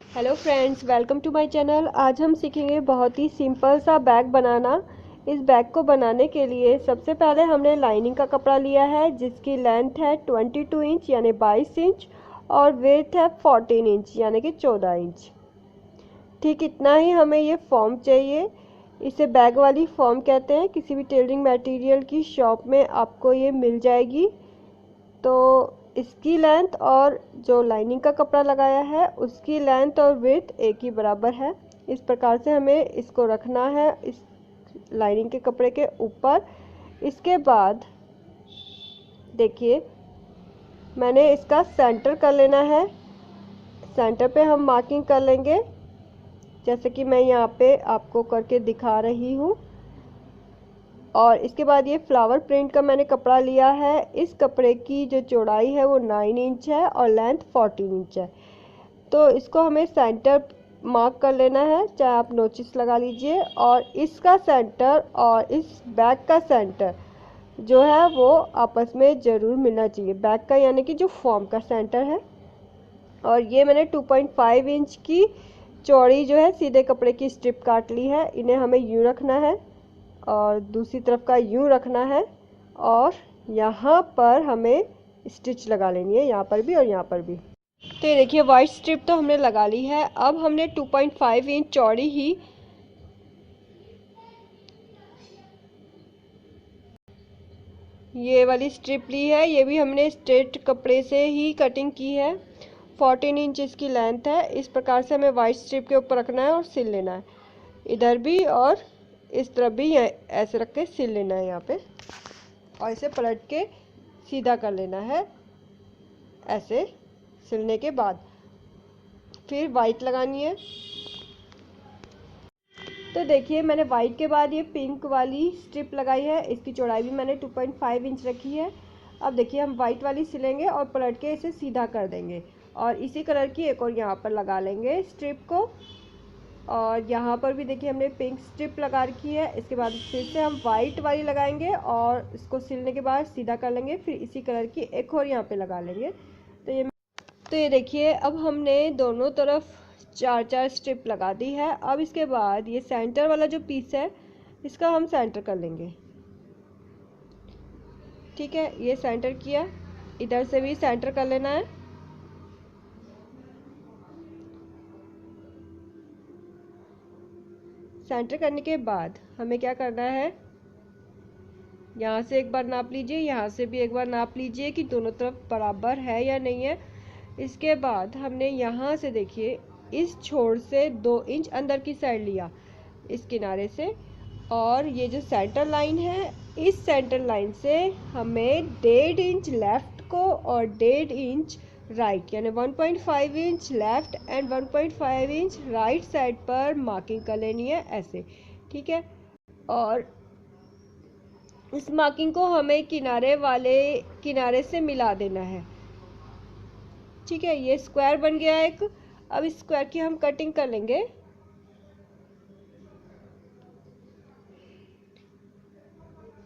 Hello friends, welcome to my channel. आज हम सीखेंगे बहुत ही सिंपल सा बैग बनाना। इस बैग को बनाने के लिए सबसे पहले हमने लाइनिंग का कपड़ा लिया है जिसकी लेंथ है 22 इंच यानी 22 इंच और वेथ है 14 इंच यानी कि 14 इंच। ठीक इतना ही हमें ये फॉर्म चाहिए। इसे बैग वाली फॉर्म कहते हैं। किसी भी टेलरिंग मटेरियल की शॉप में आपको ये मिल जाएगी। तो इसकी लेंथ और जो लाइनिंग का कपड़ा लगाया है उसकी लेंथ और विड्थ एक ही बराबर है। इस प्रकार से हमें इसको रखना है इस लाइनिंग के कपड़े के ऊपर। इसके बाद देखिए, मैंने इसका सेंटर कर लेना है। सेंटर पे हम मार्किंग कर लेंगे जैसे कि मैं यहाँ पे आपको करके दिखा रही हूँ। और इसके बाद ये फ्लावर प्रिंट का मैंने कपड़ा लिया है। इस कपड़े की जो चौड़ाई है वो 9 इंच है और लेंथ 14 इंच है। तो इसको हमें सेंटर मार्क कर लेना है, चाहे आप नोचिस लगा लीजिए। और इसका सेंटर और इस बैग का सेंटर जो है वो आपस में ज़रूर मिलना चाहिए। बैग का यानी कि जो फॉर्म का सेंटर है। और ये मैंने 2.5 इंच की चौड़ी जो है सीधे कपड़े की स्ट्रिप काट ली है। इन्हें हमें यूँ रखना है और दूसरी तरफ का यूँ रखना है और यहाँ पर हमें स्टिच लगा लेनी है, यहाँ पर भी और यहाँ पर भी। तो ये देखिए, वाइट स्ट्रिप तो हमने लगा ली है। अब हमने 2.5 इंच चौड़ी ही ये वाली स्ट्रिप ली है। ये भी हमने स्ट्रेट कपड़े से ही कटिंग की है। 14 इंच इसकी लेंथ है। इस प्रकार से हमें वाइट स्ट्रिप के ऊपर रखना है और सिल लेना है। इधर भी और इस तरफ भी ऐसे रख के सिल लेना है यहाँ पे और इसे पलट के सीधा कर लेना है। ऐसे सिलने के बाद फिर वाइट लगानी है। तो देखिए, मैंने वाइट के बाद ये पिंक वाली स्ट्रिप लगाई है। इसकी चौड़ाई भी मैंने 2.5 इंच रखी है। अब देखिए, हम वाइट वाली सिलेंगे और पलट के इसे सीधा कर देंगे और इसी कलर की एक और यहाँ पर लगा लेंगे स्ट्रिप को। और यहाँ पर भी देखिए, हमने पिंक स्ट्रिप लगा रखी है। इसके बाद फिर से हम वाइट वाली लगाएंगे और इसको सिलने के बाद सीधा कर लेंगे। फिर इसी कलर की एक और यहाँ पे लगा लेंगे। तो ये देखिए, अब हमने दोनों तरफ 4-4 स्ट्रिप लगा दी है। अब इसके बाद ये सेंटर वाला जो पीस है इसका हम सेंटर कर लेंगे। ठीक है, ये सेंटर किया। इधर से भी सेंटर कर लेना है। सेंटर करने के बाद हमें क्या करना है, यहाँ से एक बार नाप लीजिए, यहाँ से भी एक बार नाप लीजिए कि दोनों तरफ बराबर है या नहीं है। इसके बाद हमने यहाँ से देखिए इस छोर से 2 इंच अंदर की साइड लिया इस किनारे से। और ये जो सेंटर लाइन है, इस सेंटर लाइन से हमें 1.5 इंच लेफ्ट को और 1.5 इंच राइट यानी 1.5 inch left and 1.5 inch right side पर मार्किंग कर लेनी है ऐसे। ठीक है, और इस मार्किंग को हमें किनारे से मिला देना है। ठीक है, ये स्क्वायर बन गया एक। अब इस स्क्वायर की हम कटिंग कर लेंगे।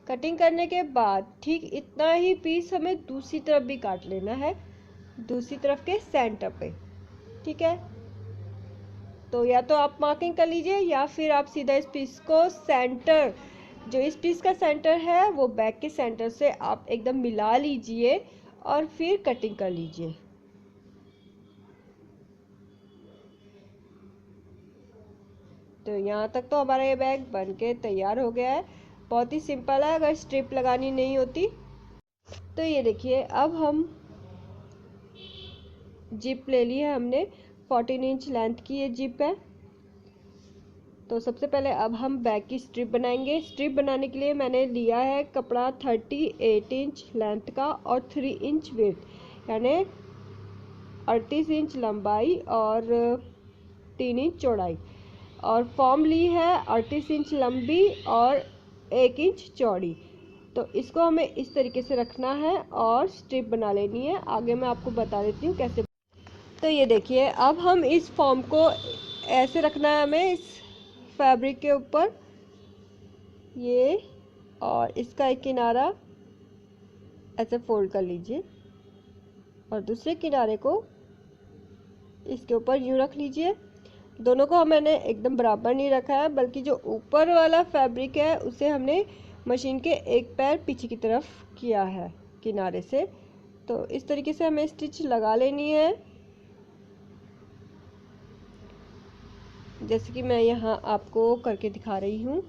कटिंग करने के बाद ठीक इतना ही पीस हमें दूसरी तरफ भी काट लेना है, दूसरी तरफ के सेंटर पे। ठीक है, तो या तो आप मार्किंग कर लीजिए या फिर आप सीधा इस पीस को सेंटर, जो इस पीस का सेंटर है वो बैक के सेंटर से आप एकदम मिला लीजिए और फिर कटिंग कर लीजिए। तो यहाँ तक तो हमारा ये बैग बन के तैयार हो गया है। बहुत ही सिंपल है अगर स्ट्रिप लगानी नहीं होती। तो ये देखिए, अब हम जिप ले ली है हमने। 14 इंच लेंथ की ये जिप है। तो सबसे पहले अब हम बैक की स्ट्रिप बनाएंगे। स्ट्रिप बनाने के लिए मैंने लिया है कपड़ा 38 इंच लेंथ का और 3 इंच विड्थ यानी 38 इंच लंबाई और 3 इंच चौड़ाई। और फॉर्म ली है 38 इंच लंबी और 1 इंच चौड़ी। तो इसको हमें इस तरीके से रखना है और स्ट्रिप बना लेनी है। आगे मैं आपको बता देती हूँ कैसे। तो ये देखिए, अब हम इस फॉर्म को ऐसे रखना है हमें इस फैब्रिक के ऊपर ये, और इसका एक किनारा ऐसे फोल्ड कर लीजिए और दूसरे किनारे को इसके ऊपर यूँ रख लीजिए। दोनों को मैंने एकदम बराबर नहीं रखा है, बल्कि जो ऊपर वाला फैब्रिक है उसे हमने मशीन के एक पैर पीछे की तरफ किया है किनारे से। तो इस तरीके से हमें स्टिच लगा लेनी है, जैसे कि मैं यहाँ आपको करके दिखा रही हूँ।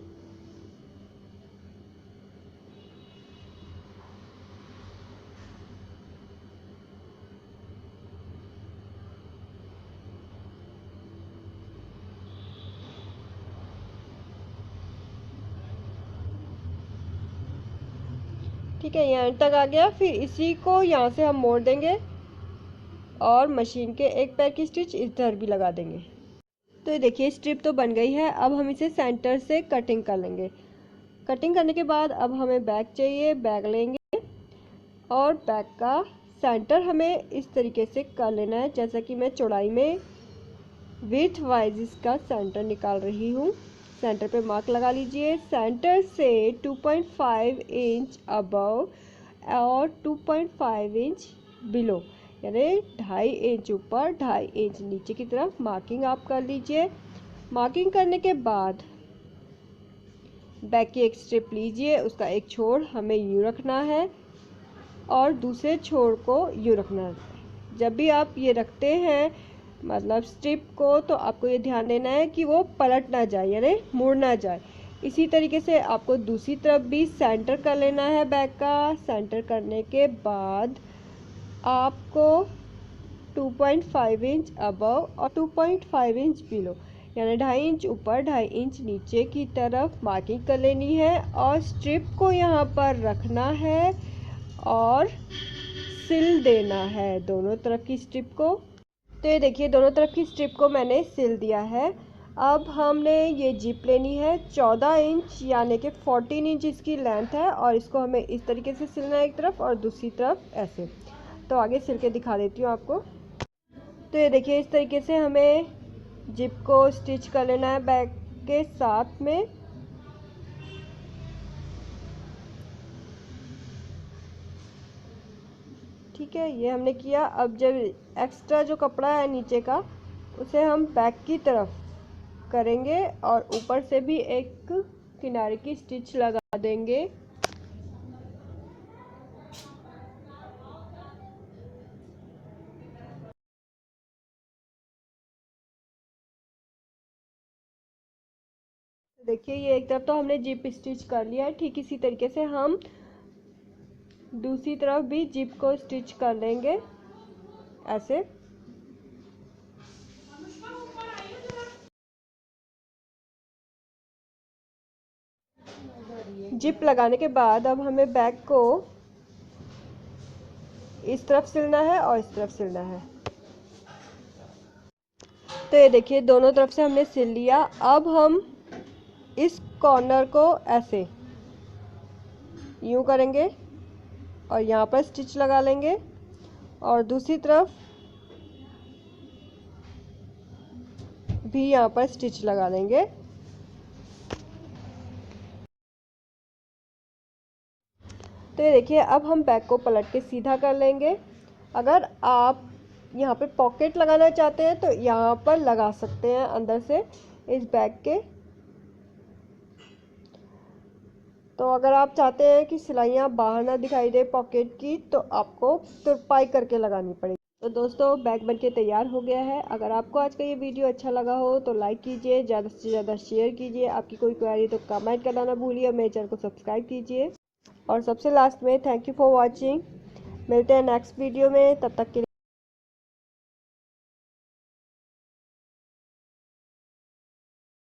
ठीक है, यहाँ तक आ गया। फिर इसी को यहाँ से हम मोड़ देंगे और मशीन के एक पैर की स्टिच इधर भी लगा देंगे। तो ये देखिए स्ट्रिप तो बन गई है। अब हम इसे सेंटर से कटिंग कर लेंगे। कटिंग करने के बाद अब हमें बैक चाहिए, बैक लेंगे और बैक का सेंटर हमें इस तरीके से कर लेना है, जैसा कि मैं चौड़ाई में विड्थ वाइज इसका सेंटर निकाल रही हूँ। सेंटर पे मार्क लगा लीजिए। सेंटर से 2.5 इंच अबव और 2.5 इंच बिलो, यानी 2.5 इंच ऊपर 2.5 इंच नीचे की तरफ मार्किंग आप कर लीजिए। मार्किंग करने के बाद बैक की एक स्ट्रिप लीजिए, उसका एक छोर हमें यूँ रखना है और दूसरे छोर को यूँ रखना है। जब भी आप ये रखते हैं मतलब स्ट्रिप को, तो आपको ये ध्यान देना है कि वो पलट ना जाए, यानी मुड़ ना जाए। इसी तरीके से आपको दूसरी तरफ भी सेंटर कर लेना है बैक का। सेंटर करने के बाद आपको 2.5 इंच अबव और 2.5 इंच बिलो, यानी 2.5 इंच ऊपर 2.5 इंच नीचे की तरफ मार्किंग कर लेनी है और स्ट्रिप को यहाँ पर रखना है और सिल देना है दोनों तरफ की स्ट्रिप को। तो ये देखिए दोनों तरफ की स्ट्रिप को मैंने सिल दिया है। अब हमने ये जिप लेनी है 14 इंच, यानी कि 14 इंच इसकी लेंथ है और इसको हमें इस तरीके से सिलना है एक तरफ और दूसरी तरफ ऐसे। तो आगे सिल के दिखा देती हूँ आपको। तो ये देखिए इस तरीके से हमें जिप को स्टिच कर लेना है बैक के साथ में। ठीक है, ये हमने किया। अब जब एक्स्ट्रा जो कपड़ा है नीचे का उसे हम बैक की तरफ करेंगे और ऊपर से भी एक किनारे की स्टिच लगा देंगे। देखिए ये एक तरफ तो हमने जिप स्टिच कर लिया है, ठीक इसी तरीके से हम दूसरी तरफ भी जिप को स्टिच कर लेंगे ऐसे। जिप लगाने के बाद अब हमें बैक को इस तरफ सिलना है और इस तरफ सिलना है। तो ये देखिए दोनों तरफ से हमने सिल लिया। अब हम इस कॉर्नर को ऐसे यूं करेंगे और यहाँ पर स्टिच लगा लेंगे और दूसरी तरफ भी यहाँ पर स्टिच लगा लेंगे। तो ये देखिए अब हम बैक को पलट के सीधा कर लेंगे। अगर आप यहाँ पे पॉकेट लगाना चाहते हैं तो यहाँ पर लगा सकते हैं अंदर से इस बैग के। तो अगर आप चाहते हैं कि सिलाइयाँ बाहर ना दिखाई दे पॉकेट की, तो आपको तुरपाई करके लगानी पड़ेगी। तो दोस्तों बैग बनके तैयार हो गया है। अगर आपको आज का ये वीडियो अच्छा लगा हो तो लाइक कीजिए, ज़्यादा से ज़्यादा शेयर कीजिए। आपकी कोई क्वेरी तो कमेंट करना ना भूलिए और मेरे चैनल को सब्सक्राइब कीजिए। और सबसे लास्ट में थैंक यू फॉर वॉचिंग। मिलते हैं नेक्स्ट वीडियो में, तब तक के लिए